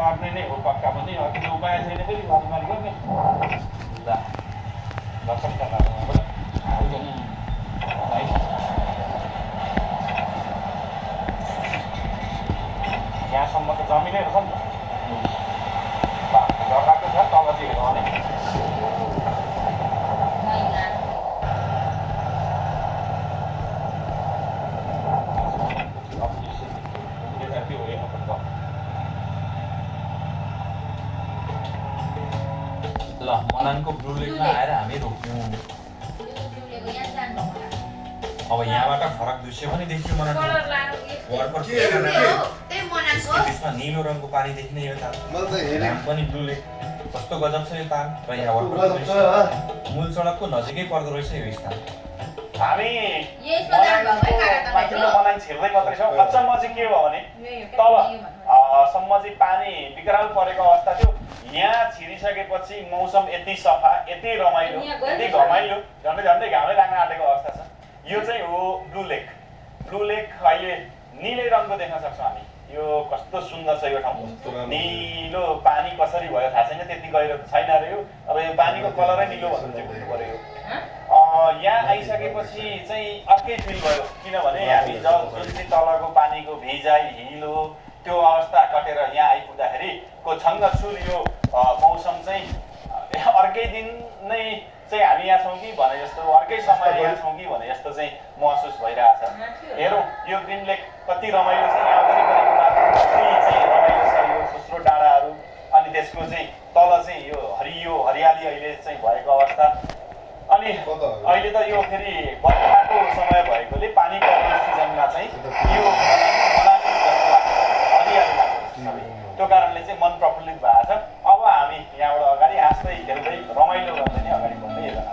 गर्ने नै हो पक्का पनि त्यो उपाय छैन फेरि वारीमारी गर्ने ल लक्षण त यहाँबाट यहाँसम्म त जमिनै रहेछ नि त जग्गाको छ तल चाहिँ हेर्नु भने ल मनानको ब्लू लेकमा आएर हामी रोक्यौँ अब यहाँबाट फरक दृश्य पनि देखियो मनानको त्यसमा निलो रङको पानी देखिने यो ताल पनि ब्लू लेक कस्तो गजब छ यो ताल र यहाँ मूल सडकको नजिकै पर्दो रहेछ यो स्थान हामी माथिल्लो मनाङ छिर्दै मात्रै छौँ अचम्म चाहिँ के भयो भने तलसम्म चाहिँ पानी बिकराल परेको अवस्था थियो यहाँ छिरिसकेपछि मौसम यति सफा यति रमाइलो यति घमाइलो झन्डै झन्डै घामै लाग्न आँटेको अवस्था छ यो चाहिँ हो ब्लू लेक अहिले निलै रङको देख्न सक्छौँ हामी यो कस्तो सुन्दर छ यो ठाउँ निलो पानी कसरी भयो थाहा छैन त्यति गहिरो छैन अरे यो अब यो पानीको कलरै निलो भन्नु चाहिँ बुझ्नु पर्यो यहाँ आइसकेपछि चाहिँ अर्कै फिल भयो किनभने हामी जुन चाहिँ तलको पानीको भिजाइ हिलो त्यो अवस्था कटेर यहाँ आइपुग्दाखेरिको छङ्गछुर यो मौसम चाहिँ अर्कै दिन नै चाहिँ हामी यहाँ छौँ कि भने जस्तो अर्कै समय यहाँ छौँ कि भने जस्तो चाहिँ महसुस भइरहेछ हेरौँ यो ग्रिन लेक कति रमाइलो छ यहाँ वरिपरिको बाटो कति चाहिँ रमाइलो छ यो सुस्रो डाँडाहरू अनि त्यसको चाहिँ तल चाहिँ यो हरियाली अहिले चाहिँ भएको अवस्था अनि अहिले त यो फेरि बर्खाको समय भएकोले पानी पर्ने सिजनमा चाहिँ यो हरियाली त्यो कारणले चाहिँ मन प्रफुल्लित भएको छ अब हामी यहाँबाट अगाडि हाँस्दै खेल्दै रमाइलो गर्दै नै अगाडि बढ्दै जान्छ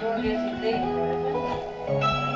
रोडले सिधै